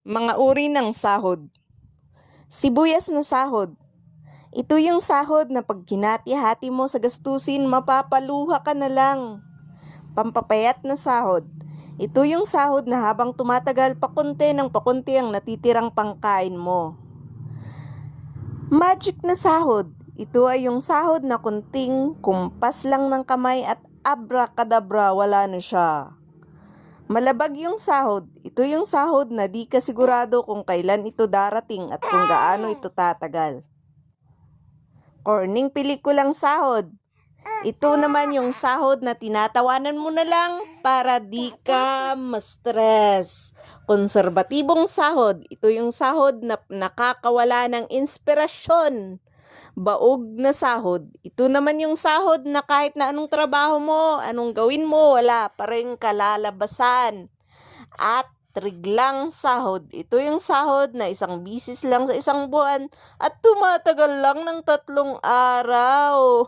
Mga uri ng sahod. Sibuyas na sahod. Ito yung sahod na pag hinati-hati mo sa gastusin, mapapaluha ka na lang. Pampapayat na sahod. Ito yung sahod na habang tumatagal, pakunti ng pakunti ang natitirang pangkain mo. Magic na sahod. Ito ay yung sahod na kunting kumpas lang ng kamay at abracadabra, wala na siya. Malabag yung sahod. Ito yung sahod na di ka sigurado kung kailan ito darating at kung gaano ito tatagal. Corning pelikulang sahod. Ito naman yung sahod na tinatawanan mo na lang para di ka ma-stress. Konserbatibong sahod. Ito yung sahod na nakakawala ng inspirasyon. Baog na sahod. Ito naman yung sahod na kahit na anong trabaho mo, anong gawin mo, wala pa rin kalalabasan. At triglang sahod. Ito yung sahod na isang bisis lang sa isang buwan at tumatagal lang ng 3 araw.